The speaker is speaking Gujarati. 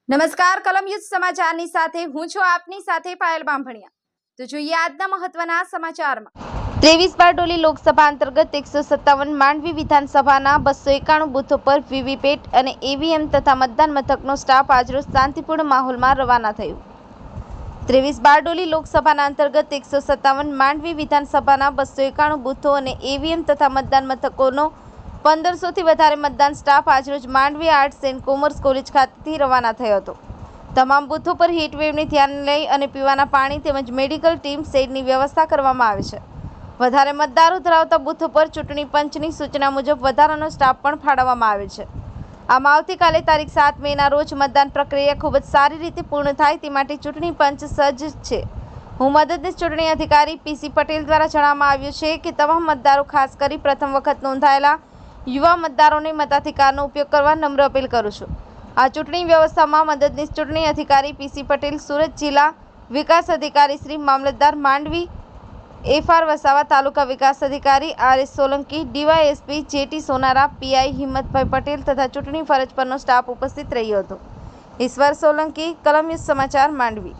નમસ્કાર, કલમયુદ્ધ સમાચારની સાથે હું છું આપની સાથે પાયલ બામભણિયા। તો જોઈએ આજના મહત્વના સમાચારમાં। 23 બારડોલી લોકસભા અંતર્ગત 157 માંડવી વિધાનસભાના 291 બૂથો પર વીવીપેટ અને ઈવીએમ તથા મતદાન મથકનો સ્ટાફ આજરોજ શાંતિપૂર્ણ માહોલમાં રવાના થયો। 23 બારડોલી લોકસભાના અંતર્ગત 157 માંડવી વિધાનસભાના 291 બૂથો અને ઈવીએમ તથા મતદાન મથકોનો 1500 થી વધારે મતદાન સ્ટાફ આજરોજ Mandvi arts and commerce college ખાતેથી રવાના થયો હતો। તમામ બૂથો પર હીટ વેવને ધ્યાને લઈ અને પીવાના પાણી તેમજ મેડિકલ ટીમ સેટની વ્યવસ્થા કરવામાં આવી છે। વધારે મતદારો ધરાવતા બૂથો પર ચૂંટણી પંચની સૂચના મુજબ વધારાનો સ્ટાફ પણ ફાળવવામાં આવે છે। આમ આવતીકાલે તારીખ 7 મેના રોજ મતદાન પ્રક્રિયા ખૂબ જ સારી રીતે પૂર્ણ થાય તે માટે ચૂંટણી પંચ સજ્જ છે। હું મદદનીશ ચૂંટણી અધિકારી પીસી પટેલ દ્વારા જણાવવામાં આવ્યું છે કે તમામ મતદારો ખાસ કરી પ્રથમ વખત નોંધાયેલા યુવા મતદારોને મતાધિકારનો ઉપયોગ કરવા નમ્ર અપીલ કરું છું। આ ચૂંટણી વ્યવસ્થામાં મદદનીશ ચૂંટણી અધિકારી પીસી પટેલ, સુરત જિલ્લા વિકાસ અધિકારી શ્રી, મામલતદાર માંડવી, એફઆર વસાવા તાલુકા વિકાસ અધિકારી RS Solanki, DYSP jetty Sonara, PI Himmatbhai Patel તથા ચૂંટણી ફરજ પરનો સ્ટાફ ઉપસ્થિત રહ્યો હતો। ઈશ્વર સોલંકી, કલમયુદ્ધ સમાચાર, માંડવી।